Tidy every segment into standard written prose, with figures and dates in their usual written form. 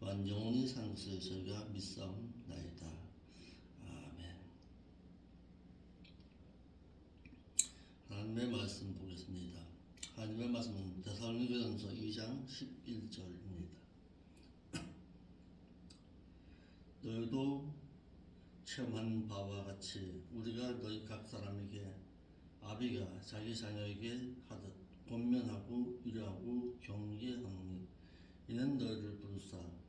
또한 영원히 사는 것을 저희가 믿사옵나이다. 아멘. 하나님의 말씀 보겠습니다. 하나님의 말씀은 데살로니가전서 2장 11절입니다. 너희도 체험한 바와 같이 우리가 너희 각 사람에게 아비가 자기 자녀에게 하듯 권면하고 위로하고 경계하노니 이는 너희를 부르사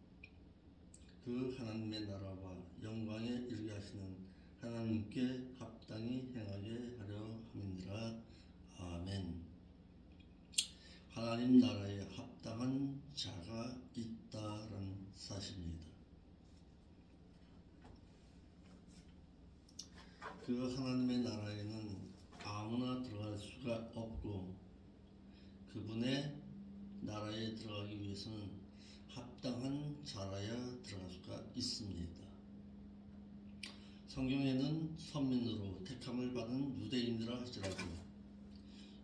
그 하나님의 나라와 영광에 이르게 하시는 하나님께 합당히 행하게 하려 함이니라. 아멘. 하나님 나라에 합당한 자가 있다라는 사실입니다. 그 하나님의 나라에는 아무나 들어갈 수가 없고 그분의 나라에 들어가기 위해서는 합당한 자라야 들어갈 수가 있습니다. 성경에는 선민으로 택함을 받은 유대인이라 할지라도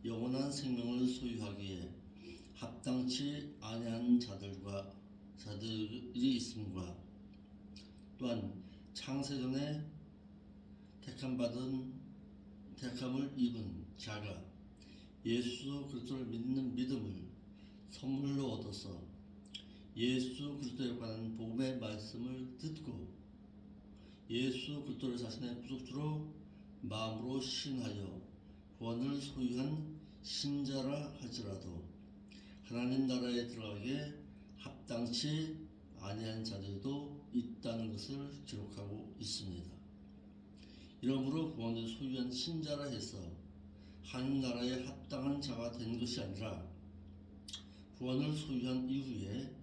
영원한 생명을 소유하기에 합당치 아니한 자들이 있음과 또한 창세전에 택함을 입은 자가 예수 그리스도를 믿는 믿음을 선물로 얻어서 예수 그리스도에 관한 복음의 말씀을 듣고 예수 그리스도를 자신의 구속주로 마음으로 신하여 구원을 소유한 신자라 할지라도 하나님 나라에 들어가기에 합당치 아니한 자들도 있다는 것을 기록하고 있습니다. 이러므로 구원을 소유한 신자라 해서 하나님 나라에 합당한 자가 된 것이 아니라 구원을 소유한 이후에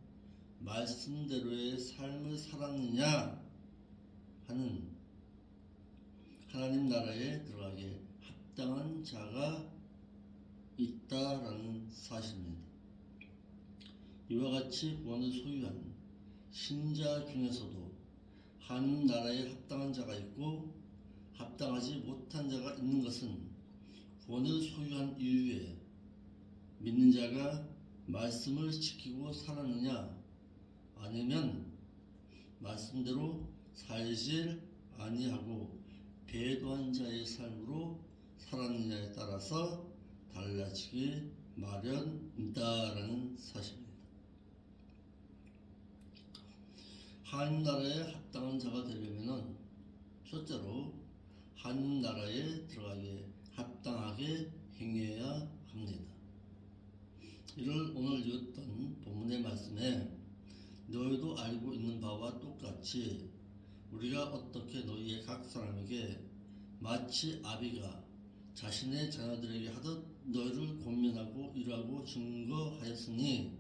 말씀대로의 삶을 살았느냐 하는 하나님 나라에 들어가기에 합당한 자가 있다라는 사실입니다. 이와 같이 구원을 소유한 신자 중에서도 하나님 나라에 합당한 자가 있고 합당하지 못한 자가 있는 것은 구원을 소유한 이후에 믿는 자가 말씀을 지키고 살았느냐 아니면 말씀대로 살질 아니하고 배도한 자의 삶으로 살았느냐에 따라서 달라지기 마련이다라는 사실입니다. 하나님 나라에 합당한 자가 되려면 첫째로 하나님 나라에 들어가기에 합당하게 행해야 합니다. 이를 오늘 읽었던 본문의 말씀에 너희도 알고 있는 바와 똑같이 우리가 어떻게 너희의 각 사람에게 마치 아비가 자신의 자녀들에게 하듯 너희를 권면하고 위로하고 증거하였으니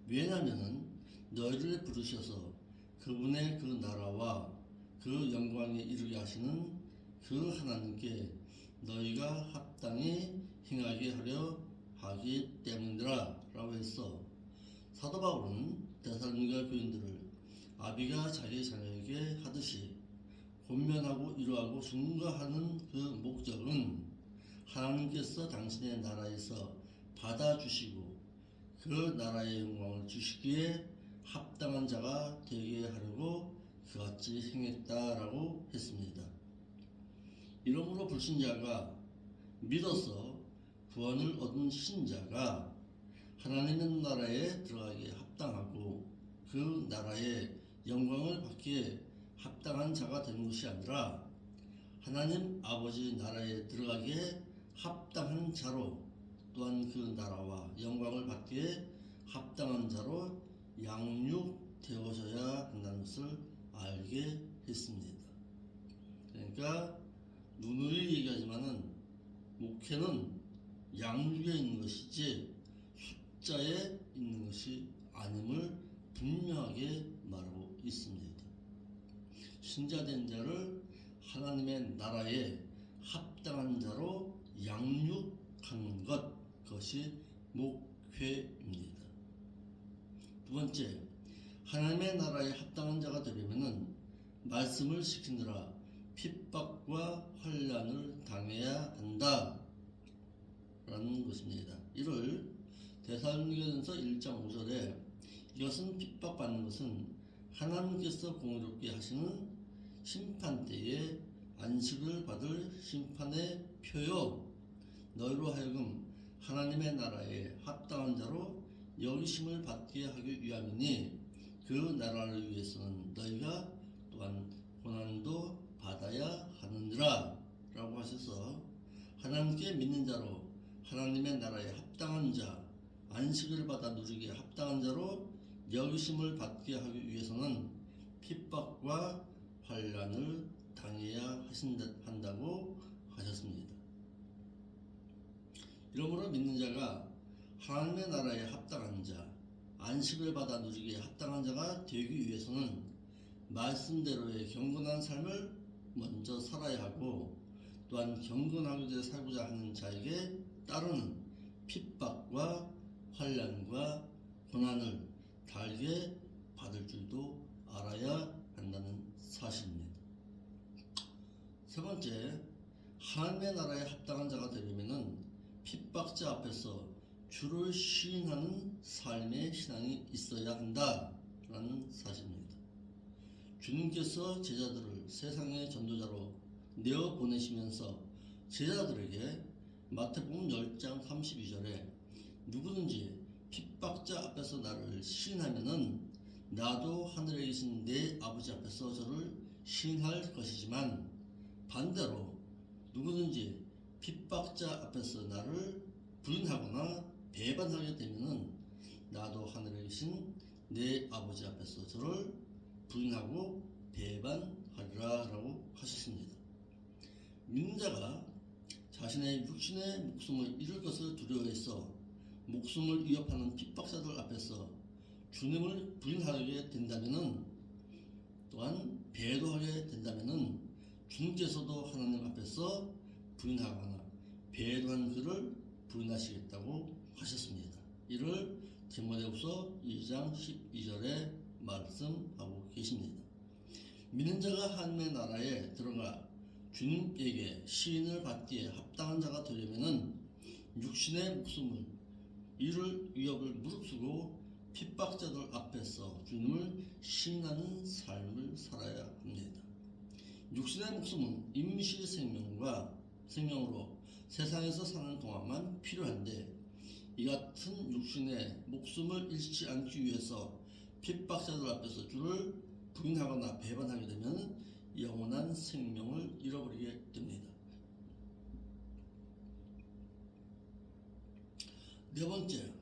왜냐하면 너희를 부르셔서 그분의 그 나라와 그 영광에 이르게 하시는 그 하나님께 너희가 합당히 행하게 하려 하기 때문이라 라고 해서 사도 바울은 데살로니가 교인들을 아비가 자기 자녀에게 하듯이 권면하고 위로하고 증거하는 그 목적은 하나님께서 당신의 나라에서 받아주시고 그 나라의 영광을 주시기에 합당한 자가 되게 하려고 그같이 행했다라고 했습니다. 이러므로 불신자가 믿어서 구원을 얻은 신자가 하나님의 나라에 들어가기에 합당하고 그 나라의 영광을 받기에 합당한 자가 되는 것이 아니라 하나님 아버지 나라에 들어가기에 합당한 자로 또한 그 나라와 영광을 받기에 합당한 자로 양육되어져야 한다는 것을 알게 했습니다. 그러니까 누누이 얘기하지만은 목회는 양육에 있는 것이지 숫자에 있는 것이 아님을 분명하게 말하고 있습니다. 신자된 자를 하나님의 나라에 합당한 자로 양육하는 것, 그것이 목회입니다. 두 번째, 하나님의 나라에 합당한 자가 되려면 말씀을 지키느라 핍박과 환난을 당해야 한다 라는 것입니다. 이를 데살로니가전서 1장 5절에 이것은 핍박받는 것은 하나님께서 공의롭게 하시는 심판 때에 안식을 받을 심판의 표요. 너희로 하여금 하나님의 나라에 합당한 자로 여기심을 받게 하기 위함이니 그 나라를 위해서는 너희가 또한 고난도 받아야 하느니라 라고 하셔서 하나님께 믿는 자로 하나님의 나라에 합당한 자, 안식을 받아 누리기에 합당한 자로 여기심을 받게 하기 위해서는 핍박과 환난을 당해야 한다고 하셨습니다. 이러므로 믿는 자가 하나님의 나라에 합당한 자, 안식을 받아 누리기에 합당한 자가 되기 위해서는 말씀대로의 경건한 삶을 먼저 살아야 하고 또한 경건하게 살고자 하는 자에게 따르는 핍박과 환난과 고난을 달게 받을 줄도 알아야 한다는 사실입니다. 세 번째, 하나님의 나라에 합당한 자가 되려면은 핍박자 앞에서 주를 시인하는 삶의 신앙이 있어야 한다라는 사실입니다. 주님께서 제자들을 세상의 전도자로 내어 보내시면서 제자들에게 마태복음 10장 32절에 누구든지 핍박자 앞에서 나를 시인하면은 나도 하늘에 계신 내 아버지 앞에서 저를 시인할 것이지만 반대로 누구든지 핍박자 앞에서 나를 부인하거나 배반하게 되면은 나도 하늘에 계신 내 아버지 앞에서 저를 부인하고 배반하리라 라고 하셨습니다. 믿는 자가 자신의 육신의 목숨을 잃을 것을 두려워해서 목숨을 위협하는 핍박자들 앞에서 주님을 부인하게 된다면은 또한 배도하게 된다면은 주님께서도 하나님 앞에서 부인하거나 배도한 그를 부인하시겠다고 하셨습니다. 이를 디모데후서 2장 12절에 말씀하고 계십니다. 믿는 자가 하나님의 나라에 들어가 주님에게 시인을 받기에 합당한 자가 되려면은 육신의 목숨을 잃을 위협을 무릅쓰고 핍박자들 앞에서 주님을 시인하는 삶을 살아야 합니다. 육신의 목숨은 임시 생명으로 세상에서 사는 동안만 필요한데 이 같은 육신의 목숨을 잃지 않기 위해서 핍박자들 앞에서 주를 부인하거나 배반하게 되면 영원한 생명을 잃어버리게 됩니다. 네 번째,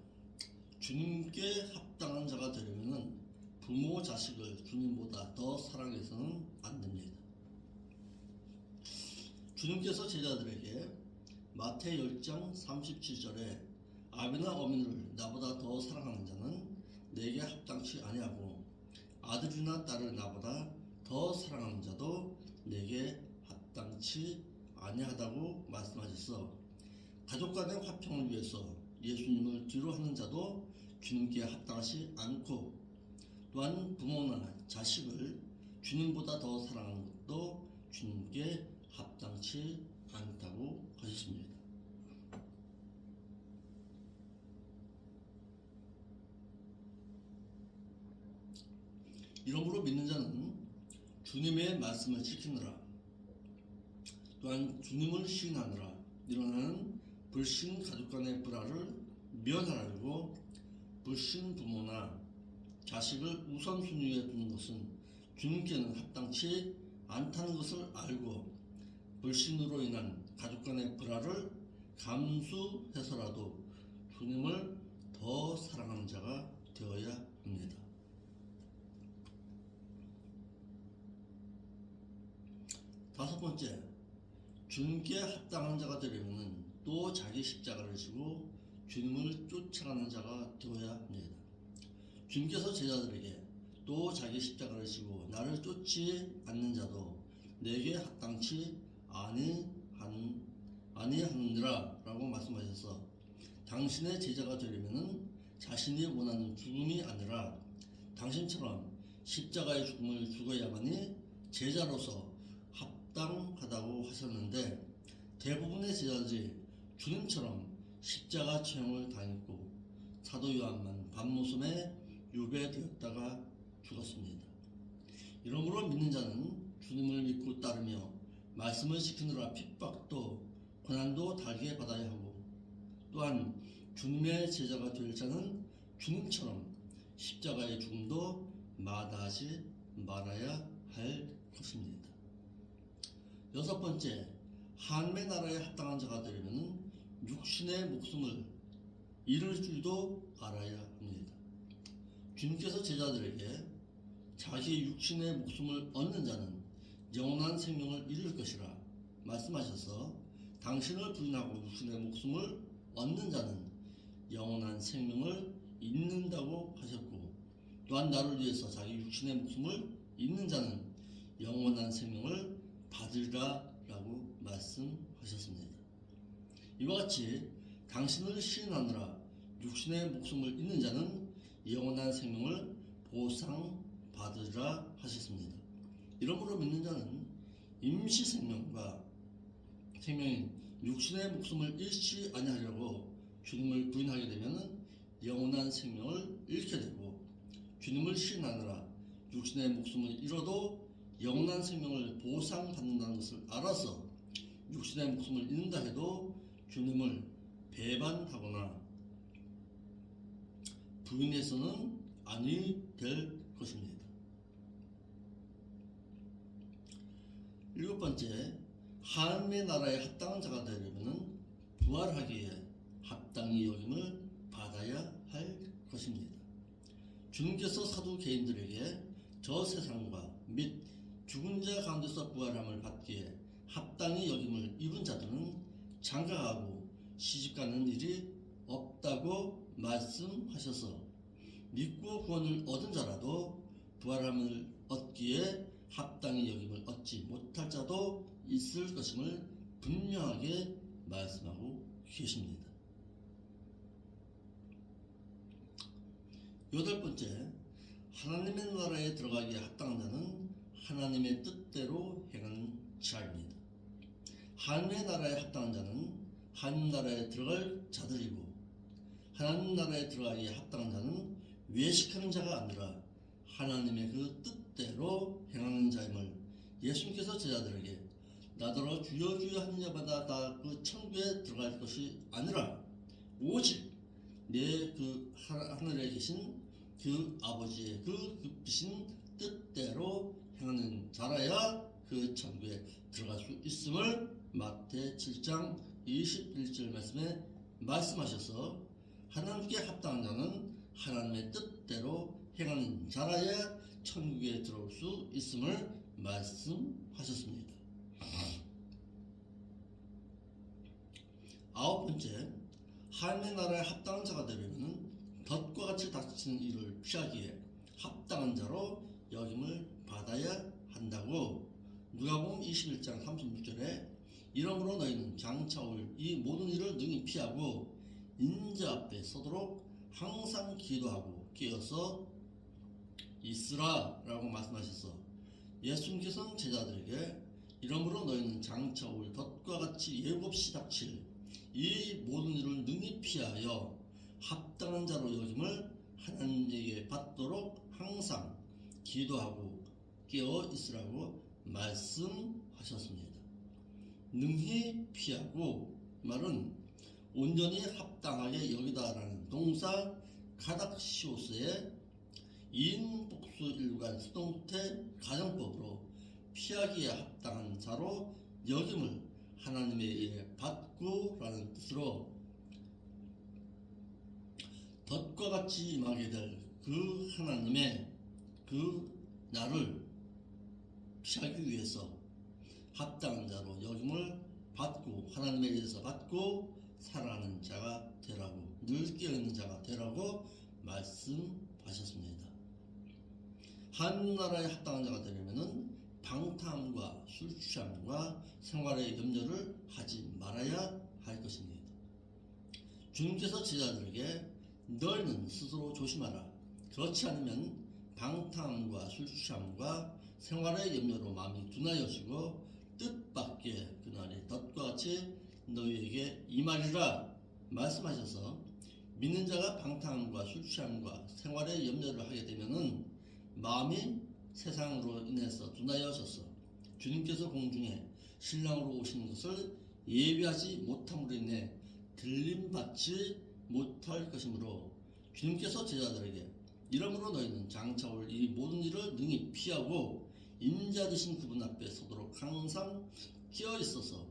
주님께 합당한 자가 되려면 부모 자식을 주님보다 더 사랑해서는 안 됩니다. 주님께서 제자들에게 마태 10장 37절에 아비나 어머니를 나보다 더 사랑하는 자는 내게 합당치 아니하고 아들이나 딸을 나보다 더 사랑하는 자도 내게 합당치 아니하다고 말씀하셔서 가족 간의 화평을 위해서 예수님을 뒤로하는 자도 주님께 합당하지 않고 또한 부모나 자식을 주님보다 더 사랑하는 것도 주님께 합당치 않다고 하셨습니다. 이러므로 믿는 자는 주님의 말씀을 지키느라 또한 주님을 시인하느라 일어나는 불신 가족 간의 불화를 면하려고 불신 부모나 자식을 우선순위에 두는 것은 주님께는 합당치 않다는 것을 알고 불신으로 인한 가족 간의 불화를 감수해서라도 주님을 더 사랑하는 자가 되어야 합니다. 다섯 번째, 주님께 합당한 자가 되려면 또 자기 십자가를 지고 주님을 쫓아가는 자가 되어야 합니다. 주님께서 제자들에게 또 자기 십자가를 지고 나를 쫓지 않는 자도 내게 합당치 아니하느니라 라고 말씀하셔서 당신의 제자가 되려면 자신이 원하는 죽음이 아니라 당신처럼 십자가의 죽음을 죽어야만이 제자로서 합당하다고 하셨는데 대부분의 제자들이 주님처럼 십자가 체험을 당했고 사도 요한만 밤모섬에 유배되었다가 죽었습니다. 이러므로 믿는 자는 주님을 믿고 따르며 말씀을 지키느라 핍박도 고난도 달게 받아야 하고, 또한 주님의 제자가 될 자는 주님처럼 십자가의 죽음도 마다하지 말아야 할 것입니다. 여섯 번째, 하나님의 나라에 합당한 자가 되려면 육신의 목숨을 잃을 줄도 알아야 합니다. 주님께서 제자들에게 자기 육신의 목숨을 얻는 자는 영원한 생명을 잃을 것이라 말씀하셔서 당신을 부인하고 육신의 목숨을 얻는 자는 영원한 생명을 잃는다고 하셨고, 또한 나를 위해서 자기 육신의 목숨을 잃는 자는 영원한 생명을 받으리라 라고 말씀하셨습니다. 이와 같이 당신을 시인하느라 육신의 목숨을 잃는 자는 영원한 생명을 보상받으리라 하셨습니다. 이러므로 믿는 자는 임시 생명과 생명인 육신의 목숨을 잃지 아니하려고 주님을 부인하게 되면 영원한 생명을 잃게 되고, 주님을 시인하느라 육신의 목숨을 잃어도 영원한 생명을 보상받는다는 것을 알아서 육신의 목숨을 잃는다 해도 주님을 배반하거나 부인해서는 아니 될 것입니다. 일곱 번째, 하나님의 나라에 합당한 자가 되려면 부활하기에 합당히 여김을 받아야 할 것입니다. 주님께서 사두개인들에게 저 세상과 및 죽은 자 가운데서 부활함을 받기에 합당히 여김을 입은 자들은 장가가고 시집가는 일이 없다고 말씀하셔서 믿고 구원을 얻은 자라도 부활함을 얻기에 합당히 여김을 얻지 못할 자도 있을 것임을 분명하게 말씀하고 계십니다. 여덟 번째, 하나님의 나라에 들어가기에 합당한 자는 하나님의 뜻대로 행하는 자입니다. 하나님의 나라에 합당한 자는 하나님 나라에 들어갈 자들이고, 하나님 나라에 들어가기에 합당한 자는 외식하는 자가 아니라 하나님의 그 뜻대로 행하는 자임을 예수님께서 제자들에게 나더러 주여 주여 하는 자마다 다 그 천국에 들어갈 것이 아니라 오직 내 그 하늘에 계신 그 아버지의 그 급이신 뜻대로 행하는 자라야 그 천국에 들어갈 수 있음을 마태 7장 21절 말씀에 말씀하셔서 하나님께 합당한 자는 하나님의 뜻대로 행하는 자라야 천국에 들어올 수 있음을 말씀하셨습니다. 아홉 번째, 하나님의 나라에 합당한 자가 되려면 덫과 같이 닥치는 일을 피하기에 합당한 자로 여김을 받아야 한다고 누가복음 21장 36절에 이러므로 너희는 장차 올 이 모든 일을 능히 피하고 인자 앞에 서도록 항상 기도하고 깨어서 있으라 라고 말씀하셔서 예수님께서는 제자들에게 이러므로 너희는 장차 올 덫과 같이 예고 없이 닥칠 이 모든 일을 능히 피하여 합당한 자로 여김을 하나님에게 받도록 항상 기도하고 깨어 있으라고 말씀하셨습니다. 능히 피하고 말은 온전히 합당하게 여기다라는 동사 카닥시오스의 이인복수 일관 수동태 가정법으로 피하기에 합당한 자로 여김을 하나님에 의해 받고 라는 뜻으로 덫과 같이 임하게 될 그 하나님의 그 나를 피하기 위해서 합당한 자로 여김을 받고 하나님에 의해서 받고 살아가는 자가 되라고, 늘 깨어있는 자가 되라고 말씀하셨습니다. 하나님 나라에 합당한 자가 되려면 방탕함과 술 취함과 생활의 염려를 하지 말아야 할 것입니다. 주님께서 제자들에게 너희는 스스로 조심하라. 그렇지 않으면 방탕함과 술 취함과 생활의 염려로 마음이 둔하여지고 뜻밖의 그날이 덫과 같이 너희에게 임하리라 말씀하셔서 믿는 자가 방탕함과 술 취함과 생활에 염려를 하게 되면은 마음이 세상으로 인해서 둔하여져서 주님께서 공중에 신랑으로 오시는 것을 예비하지 못함으로 인해 들림받지 못할 것이므로 주님께서 제자들에게 이러므로 너희는 장차 올 이 모든 일을 능히 피하고 인자 되신 그분 앞에 서도록 항상 끼어 있어서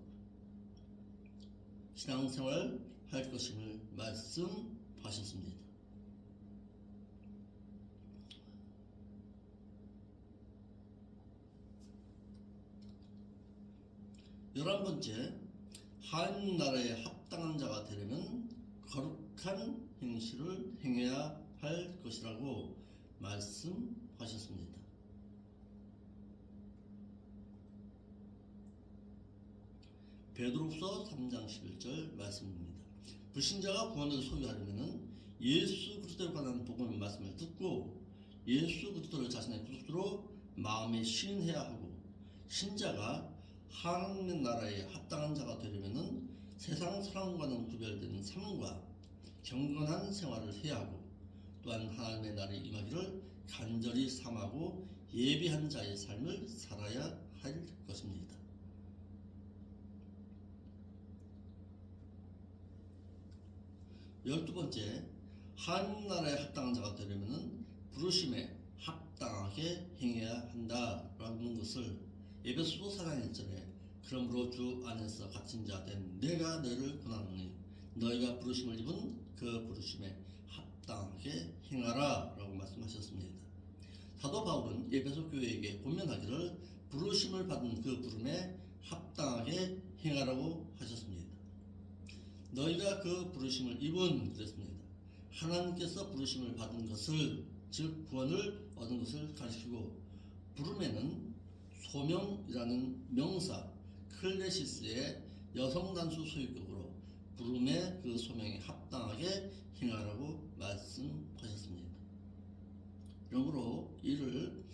신앙생활 할 것임을 말씀하셨습니다. 11번째, 하나님 나라에 합당한 자가 되려면 거룩한 행실을 행해야 할 것이라고 말씀하셨습니다. 베드로후서 3장 11절 말씀입니다. 불신자가 구원을 소유하려면 예수 그리스도에 관한 복음의 말씀을 듣고 예수 그리스도를 자신의 구속주로 마음에 시인해야 하고, 신자가 하나님 나라에 합당한 자가 되려면 세상 사람과는 구별되는 삶과 경건한 생활을 해야 하고, 또한 하나님의 날이 임하기를 간절히 삼하고 예비한 자의 삶을 살아야 할 것입니다. 12번째, 하나님 나라에 합당한 자가 되려면 부르심에 합당하게 행해야 한다라는 것을 에베소서 4장 1절에 그러므로 주 안에서 갇힌 자 된 내가 너희를 권하노니 너희가 부르심을 입은 그 부르심에 합당하게 행하라 라고 말씀하셨습니다. 사도 바울은 에베소 교회에게 권면하기를 부르심을 받은 그 부름에 합당하게 행하라고 하셨습니다. 너희가 그 부르심을 입은 그랬습니다. 하나님께서 부르심을 받은 것을, 즉 구원을 얻은 것을 가리키고, 부름에는 소명이라는 명사 클레시스의 여성 단수 소유격으로 부름의 그 소명에 합당하게 행하라고 말씀하셨습니다. 그러므로 이를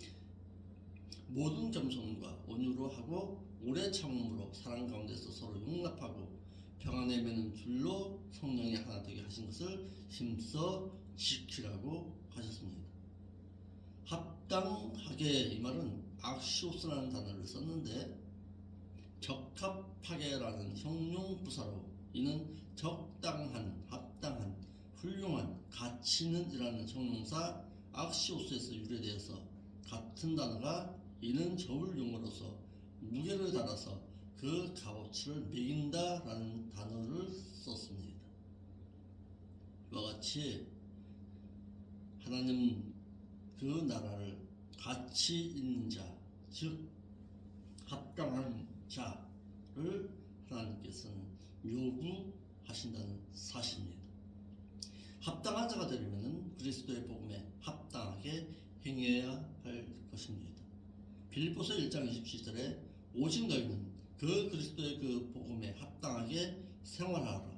모든 겸손과 온유로 하고 오래 참음으로 사랑 가운데서 서로 용납하고 평안에 매는 줄로 성령이 하나 되게 하신 것을 힘써 지키라고 하셨습니다. 합당하게, 이 말은 악시오스라는 단어를 썼는데 적합하게라는 형용 부사로 이는 적당한, 합당한, 훌륭한, 가치 있는 이라는 형용사 악시오스에서 유래되어서 같은 단어가 이는 저울 용어로서 무게를 달아서 그 값어치를 매긴다라는 단어를 썼습니다. 이와 같이 하나님 그 나라를 가치 있는 자, 즉 합당한 자를 하나님께서는 요구하신다는 사실입니다. 합당한 자가 되려면 그리스도의 복음에 합당하게 행해야 할 것입니다. 빌립보서 1장 27절에 오직 너희는 그 그리스도의 그 복음에 합당하게 생활하라.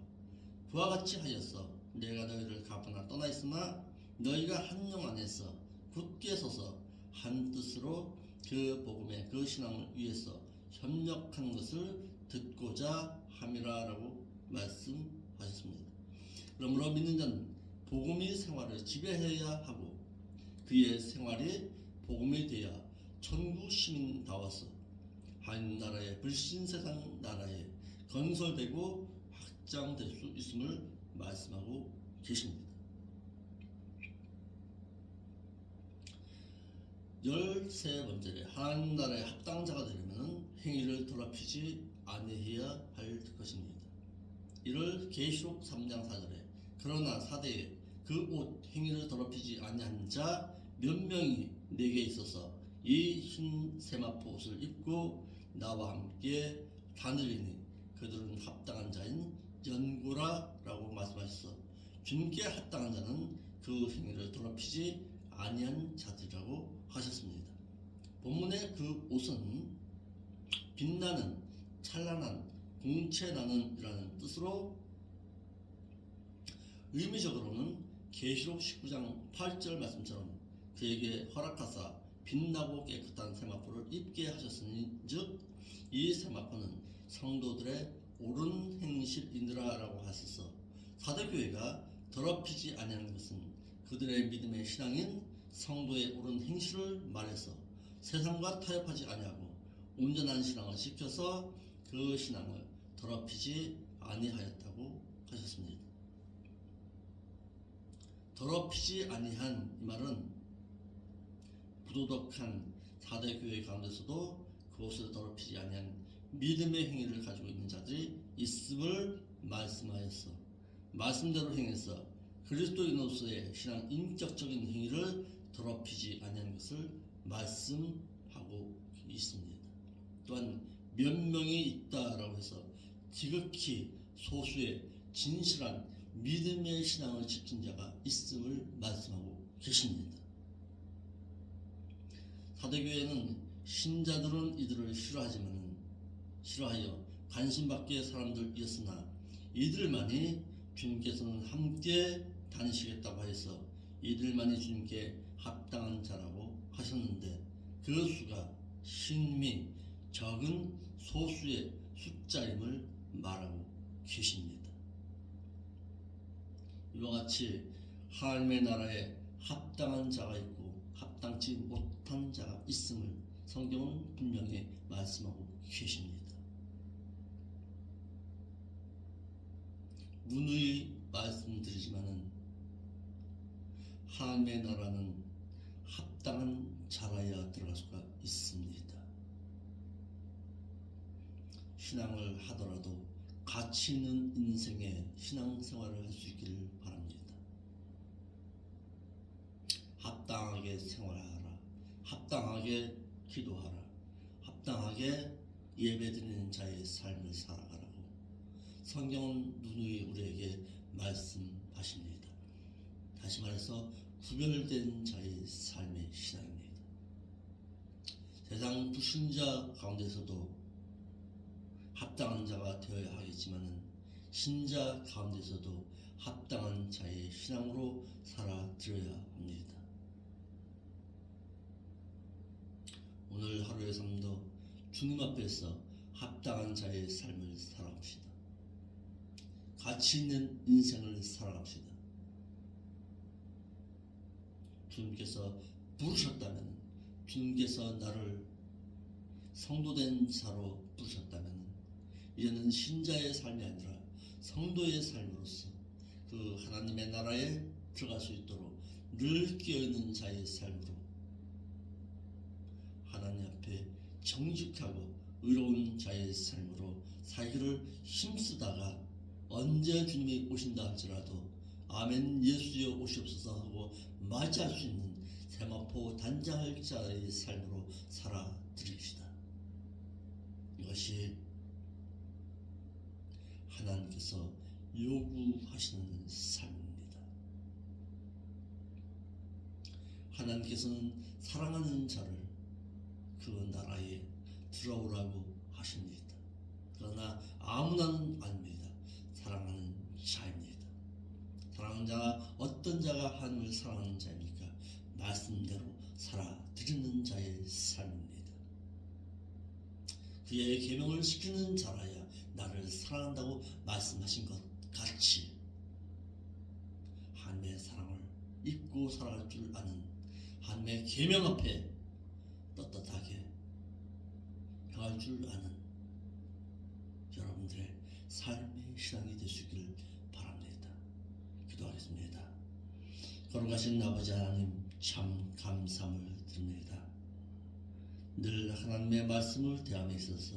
그와 같이 하여서 내가 너희를 가분하 떠나 있으나 너희가 한 영 안에서 굳게 서서 한 뜻으로 그 복음의 그 신앙을 위해서 협력하는 것을 듣고자 함이라라고 말씀하셨습니다. 그러므로 믿는 자는 복음의 생활을 지배해야 하고 그의 생활이 복음이 되어 천국 시민다워서 하나님 나라의 불신 세상 나라에 건설되고 확장될 수 있음을 말씀하고 계십니다. 13번째, 하나님 나라의 합당자가 되려면 행위를 더럽히지 아니해야 할 것입니다. 이를 계시록 3장 4절에 그러나 사대에 그 옷 행위를 더럽히지 아니한 자 몇 명이 내게 있어서 이 흰 세마포 옷을 입고 나와 함께 다니리니 그들은 합당한 자인 연고라라고 말씀하셔서 주님께 합당한 자는 그 행위를 더럽히지 아니한 자들이라고 하셨습니다. 본문의 그 옷은 빛나는, 찬란한, 공채나는 이라는 뜻으로 의미적으로는 계시록 19장 8절 말씀처럼 그에게 허락하사 빛나고 깨끗한 세마포를 입게 하셨으니 즉 이 세마포는 성도들의 옳은 행실이니라 라고 하셔서 사도교회가 더럽히지 아니하는 것은 그들의 믿음의 신앙인 성도의 옳은 행실을 말해서 세상과 타협하지 아니하고 온전한 신앙을 지켜서 그 신앙을 더럽히지 아니하였다고 하셨습니다. 더럽히지 아니한 이 말은 부도덕한 사대 교회 가운데서도 그것을 더럽히지 아니한 믿음의 행위를 가지고 있는 자들이 있음을 말씀하였어. 말씀대로 행해서 그리스도인으로서의 신앙 인격적인 행위를 더럽히지 아니한 것을 말씀하고 있습니다. 또한 몇 명이 있다라고 해서 지극히 소수의 진실한 믿음의 신앙을 지킨 자가 있음을 말씀하고 계십니다. 사대교회는 신자들은 이들을 싫어하여 관심받게 사람들이었으나 이들만이 주님께서는 함께 다니시겠다고 하여서 이들만이 주님께 합당한 자라고 하셨는데 그 수가 신미 적은 소수의 숫자임을 말하고 계십니다. 이와 같이 하나님의 나라에 합당한 자가 있고 합당치 못한 자가 있음을 성경은 분명히 말씀하고 계십니다. 누누이 말씀드리지만은 하나님의 나라는 합당한 자라야 들어갈 수가 있습니다. 신앙을 하더라도 가치 있는 인생의 신앙생활을 할 수 있기를 바랍니다. 합당하게 생활하라. 합당하게 기도하라. 합당하게 예배드리는 자의 삶을 살아가라고 성경은 누누이 우리에게 말씀하십니다. 다시 말해서 구별된 자의 삶의 신앙입니다. 세상 불신자 가운데서도 합당한 자가 되어야 하겠지만은 신자 가운데서도 합당한 자의 신앙으로 살아드려야 합니다. 오늘 하루의 삶도 주님 앞에서 합당한 자의 삶을 살아갑시다. 가치 있는 인생을 살아갑시다. 주님께서 부르셨다면, 주님께서 나를 성도된 자로 부르셨다면 이제는 신자의 삶이 아니라 성도의 삶으로서 그 하나님의 나라에 들어갈 수 있도록 늘 깨어있는 자의 삶으로 하나님 앞에 정직하고 의로운 자의 삶으로 살기를 힘쓰다가 언제 주님이 오신다 할지라도 아멘 예수여 오시옵소서 하고 맞이할 수 있는 세마포 단장할 자의 삶으로 살아드립시다. 이것이 하나님께서 요구하시는 삶입니다. 하나님께서는 사랑하는 자를 그 나라에 들어오라고 하십니다. 그러나 아무나는 아닙니다. 사랑하는 자입니다. 사랑하는 자가 어떤 자가 하나님을 사랑하는 자입니까? 말씀대로 살아드리는 자의 삶입니다. 그의 계명을 지키는 자라야 나를 사랑한다고 말씀하신 것 같이 하나님의 사랑을 잊고 살아갈 줄 아는 하나님의 계명 앞에 떳떳하게 행할 줄 아는 여러분들의 삶의 신앙이 되시길 바랍니다. 기도하겠습니다. 거룩하신 아버지 하나님 참 감사함을 드립니다. 늘 하나님의 말씀을 대함에 있어서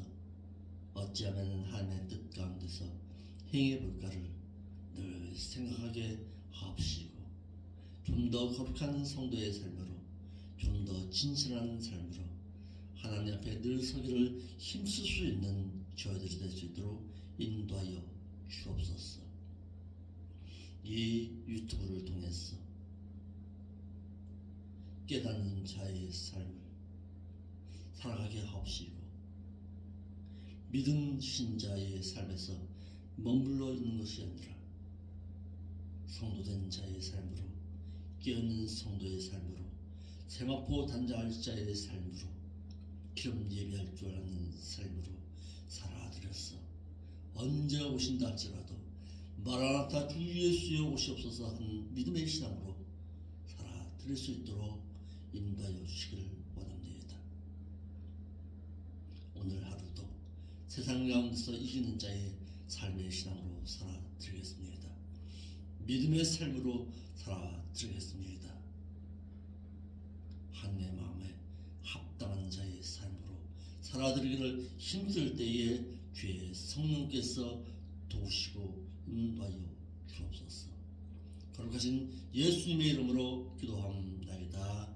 어찌하면 하나님의 뜻 가운데서 행해 볼까를 늘 생각하게 하옵시고 좀 더 거룩한 성도의 삶으로 좀 더 진실한 삶으로 하나님 앞에 늘 서기를 힘쓸 수 있는 저희들이 될 수 있도록 인도하여 주옵소서. 이 유튜브를 통해서 깨닫는 자의 삶을 살아가게 하옵시고 믿은 신자의 삶에서 머물러 있는 것이 아니라 성도된 자의 삶으로 깨어있는 성도의 삶으로 세마포 단장할 자의 삶으로 기름 예비할 줄 아는 삶으로 살아들였어. 언제 오신다 할지라도 마라나타 주 예수의 오시옵소서 한 믿음의 신앙으로 살아드릴 수 있도록 인도하여 주시기를 원합니다. 오늘 하루도 세상 가운데서 이기는 자의 삶의 신앙으로 살아드리겠습니다. 믿음의 삶으로 살아드리겠습니다. 하나님의 마음에 합당한 자의 삶으로 살아드리기를 힘들 때에 주의 성령께서 도우시고 인도하여 주옵소서. 거룩하신 예수님의 이름으로 기도합니다.